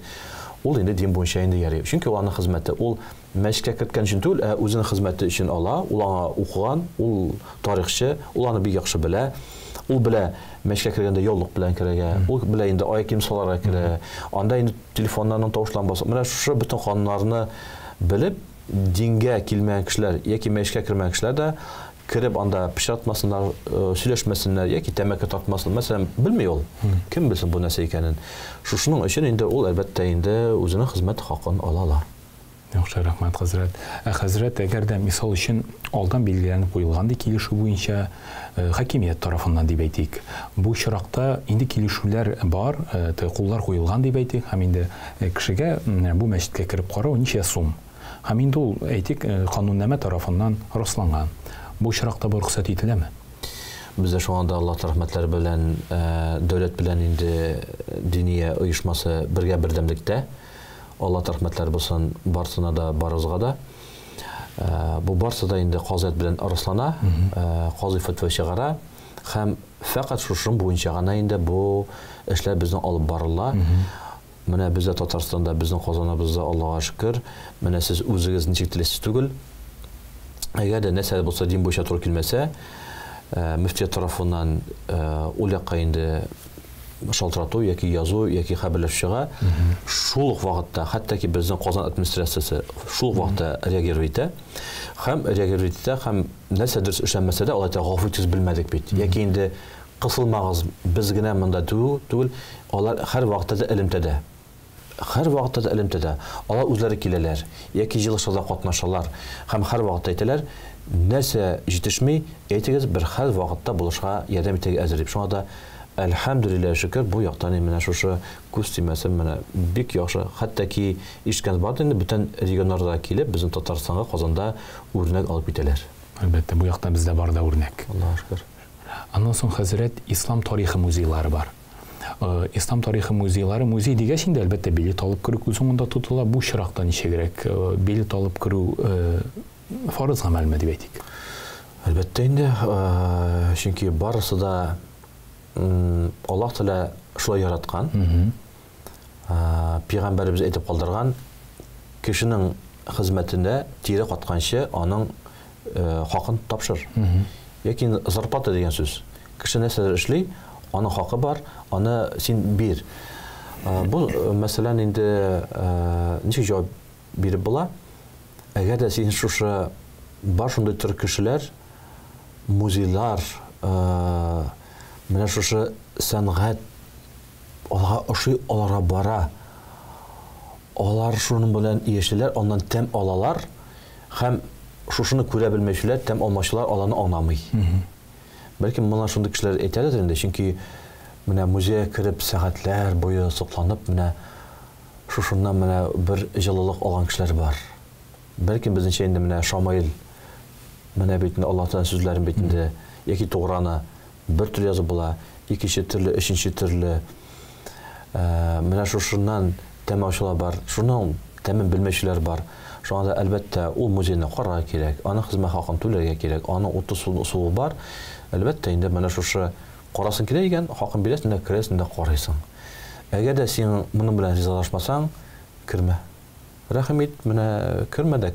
ул инде дин буенча инде ярый. Чөнки ул аны хезмәте, ул мәчеткә кергән өчен түгел, үзенең хезмәте өчен ала, ул аңа укыган, ул тарихчы, ул аны бик яхшы белә. Ул белә мәчеткә кергәндә яллык белән керәгә, ул белә инде аяким саларга керә, анда инде телефоннарның тавышларын басып, менә шушы бөтен кануннарны белеп, дингә килмәгән кешеләр, яки мәчеткә кергән кешеләр дә киреп анда пишатмасыннар, сөйләшмәсеннәр, яки тәмәке тартмасыннар. Мәсәлән, белми ул. Кем белсен бу нәрсә икәнен. Шушының өчен инде ул әлбәттә инде үзенең хезмәт хакын алалар. Яхшы, рәхмәт, хәзрәт. Хәзрәт, әгәр дә мисал өчен алдан билгеләнеп куелган килешү буенча хакимият тарафыннан дип әйтик. Бу чиракта инде килешүләр бар, куллар куелган дип әйтик, һәм инде кешегә бу мәчеткә кирип карау ничә сум. Һәм инде ул әйтик кануннама тарафыннан расланган. Бу чиракта бу рөхсәт ителәме? Бездә шул анда Аллаһ рәхмәтләре белән, дәүләт белән инде дини оешмасы бергә бердәмлектә. Алла рәхмәтләре булсын барсына да, барызга да. Бу барсы да инде казыят белән арыслана, казый фәтва чыгара, һәм фақат шушым буенча гына инде бу эшләр безнең алып барыла. Менә бездә Татарстанда, безнең Казаныбызда, Аллаһка шөкер, менә сез үзегез ничек теләсез түгел. Әгәр дә нәрсә булса дин буенча туры килмәсә, мөфти тарафыннан ул якка инде шалтырату, яки язу, яки хәбәрләшү чыга. Шул ук вакытта, хәтта ки безнең Казан администрациясе шул ук вакытта реагирует итә. Һәм реагирует итә, һәм нәрсә дөрес эшләнмәсә дә, алар гафу итегез белмәдек бит. Яки инде кысылмагыз, без генә монда түгел, алар һәр вакытта да элемтәдә. Һәр вакытта да элемтәдә. Алар үзләре киләләр, яки җылышуда катнашалар, һәм һәр вакытта әйтәләр, нәрсә җитешми, әйтегез, бер һәр вакытта булышка ярдәм итәргә әзер дип. Шуңа да әлхәмдүлилләһ шөкер, бу яктан менә шушы күз тимәсен менә бик яхшы. Хәтта ки ишкән бар инде бүтән регионнарда килеп, безнең Татарстанга, Казанда үрнәк алып китәләр. Әлбәттә, бу якта бездә бар да үрнәк. Аллаһка шөкер. Аннан соң хәзрәт, ислам тарихы музейлары бар. Ислам тарихы музейлары, музей дигәч инде әлбәттә билет алып керү күз уңында тотыла. Бу чиракта ничегрәк билет алып керү фарыз гамәлме дип әйтик? Әлбәттә инде, чөнки барысы да Аллаһ Тәгалә шулай яраткан. Пәйгамбәрбез әйтеп калдырган, кешенең хезмәтендә тире катканчы аның хакын тапшыр. Яки зарплата дигән сүз. Кеше нәрсәдер эшли, аның хакы бар, аны син бир. Бу мәсәлән инде ничек җавап биреп була? Әгәр дә син шушы бар шундый төр кешеләр, музейлар, менә шушы сәнгать аларга ошый, аларга бара. Алар шуның белән яшәләр, аннан тәм алалар, һәм шушыны күрә белмәүчеләр, тәм алмаучылар аларны аңламый. Бәлки моңа шундый кешеләр әйтәләр инде, чөнки менә музейга кирип сәгатьләр буе сокланып, менә шушыннан менә бер җылылык алган кешеләр бар. Бәлки безнеңчә инде менә Шамаил, менә бит Аллаһ Тәгалә сүзләрен битендә, яки Туграны бер төрле язып була, икенче төрле, өченче төрле. Менә шушыннан тәм алучылар бар, шуның тәмен белмәүчеләр бар. Шуңа да әлбәттә ул музейны карарга кирәк, аның хезмәт хакын түләргә кирәк, аның 30 усулы бар. Әлбәттә инде менә шушы карасын кирәк икән, хакын бирәсең дә, керәсең дә карыйсың. Әгәр дә син моның белән ризалашмасаң, кирмә. Рәхмәт, менә кермәдә,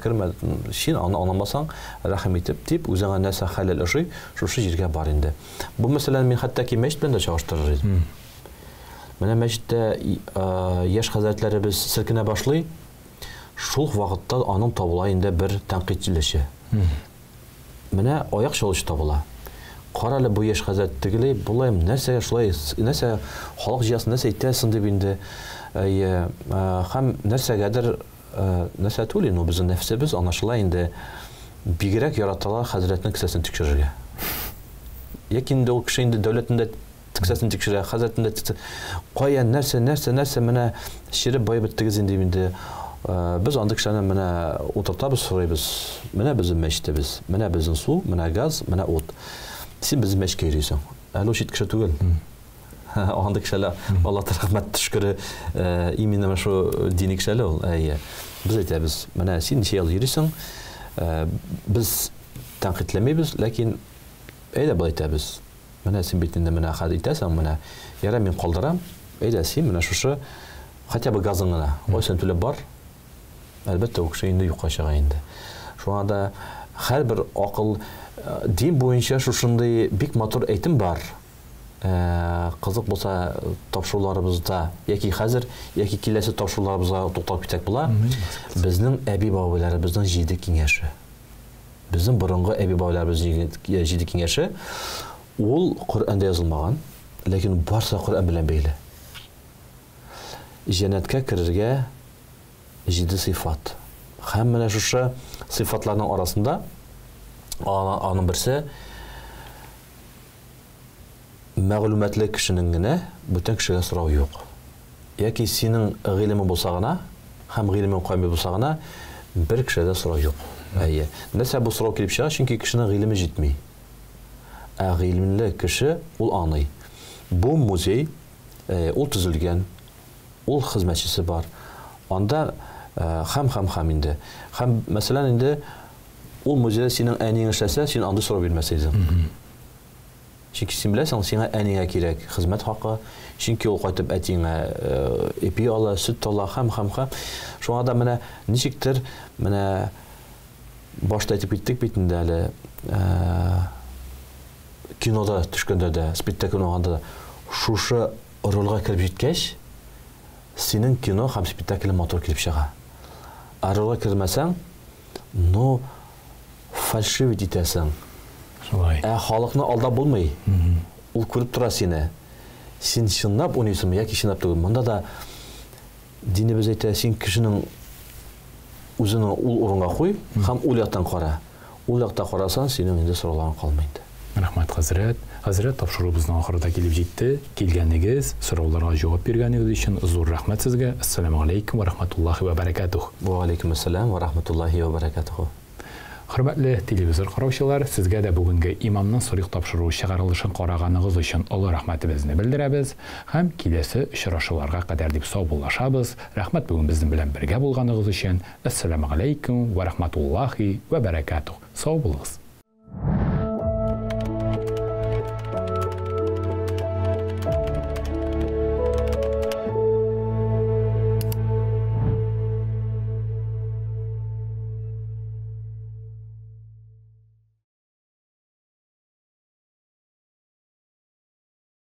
син аны аңламасаң, рәхмәт дип, үзеңә нәрсә хәләл эши, шушы җиргә бар инде. Бу мәсәлән мин хәтта ки мәчет белән дә чагыштырыр идем. Менә мәчеттә яшь хәзрәтләребез силкенә башлый, шул вакытта аның табыла инде бер тәнкыйтьчелеше. Менә аяк чалыш табыла. Кара әле бу яшь хәзрәт тегеләй, булай нәрсәгә шулай, нәрсә халык җыясын, нәрсә әйтәсен дип инде, һәм нәрсәгәдер нәрсә түли, ну безнең нәфсебез анашыла инде бигрәк яраталар хәзрәтнең кесәсен тикшерергә. Яки инде ул кеше инде дәүләтендә кесәсен тикшерә, хәзрәтендә кая нәрсә менә ширеп бай биттегез инде без андый кешеләрне менә утыртабыз, сорыйбыз. Менә безнең мәчетебез, менә безнең су, менә газ, менә ут. Син безнең мәчеткә йөрисең. Әле ул шит кеше түгел. Андый кешеләр Аллаһ рәхмәт төшкере именно шу дини кешеләр ул. Без әйтәбез, менә син ничә ел йөрисең, без тәнкыйтьләмәйбез, ләкин әйдә бу әйтәбез. Менә син бит инде менә хәл итәсең, менә яра мин калдырам, әйдә син менә шушы хотя бы газың гына, ойсын түләп бар. Әлбәттә ул кеше инде юкка чыга инде. Шуңа да һәрбер акыл дин буенча шушындай бик матур әйтем бар. Кызык булса тапшыруларыбызда, яки хәзер, яки киләсе тапшыруларыбызга тукталып китәк була. Безнең әби-бабайларыбызның 7 киңәше. Безнең борынгы әби-бабайларыбызның 7 киңәше ул Коръәндә язылмаган, ләкин барса Коръән белән бәйле. Җәннәткә керергә 7 сыйфат. Һәм менә шушы сыйфатларның арасында аның берсе мәгълүматлы кешенең генә бүтән кешегә сорау юк. Яки синең гыйлеме булса гына, һәм гыйлеме каймый булса гына, бер кешедә сорау юк. Нәрсә бу сорау килеп чыга, чөнки кешенең гыйлеме җитми. Гыйлемле кеше ул аный. Бу музей, ул төзелгән, ул хезмәтчесе бар. Анда һәм инде. Һәм мәсәлән инде ул музейда синең әниң эшләсә, син андый сорау бирмәс идең. Чөнки син беләсең, сиңа әнигә кирәк хезмәт хакы, чөнки ул кайтып әтиңә эпи ала, сөт ала, һәм. Шуңа да менә ничектер менә башта әйтеп киттек бит инде әле кинода төшкәндә дә, спектакль уйнаганда шушы рольгә кирип җиткәч, синең кино һәм спектакль матур килеп чыга. Рольгә кирмәсәң, ну фальшивить итәсең. Халыкны алдап булмый. Ул күреп тора сине. Син чынлап уйныйсыңмы яки чынлап түгел. Монда да динебез әйтә, син кешенең үзенең ул урынга куй, һәм ул яктан кара. Ул якта карасаң, синең инде сорауларың калмый инде. Рәхмәт хәзрәт. Хәзрәт тапшырубызның ахырында килеп җитте. Килгәнегез, сорауларга җавап биргәнегез өчен зур рәхмәт сезгә. Ассаламу алейкум ва рахматуллахи ва баракатух. Ва алейкум ассалам ва рахматуллахи ва баракатух. Хөрмәтле телевизор караучылар, сезгә дә бүгенге имамның сорык тапшыру чыгарылышын караганыгыз өчен олы рәхмәтебезне белдерәбез һәм киләсе очрашуларга кадәр дип саубуллашабыз. Рәхмәт бүген безнең белән бергә булганыгыз өчен. Ассаламу алейкум ва рахматуллахи ва баракатух. Сау булыгыз.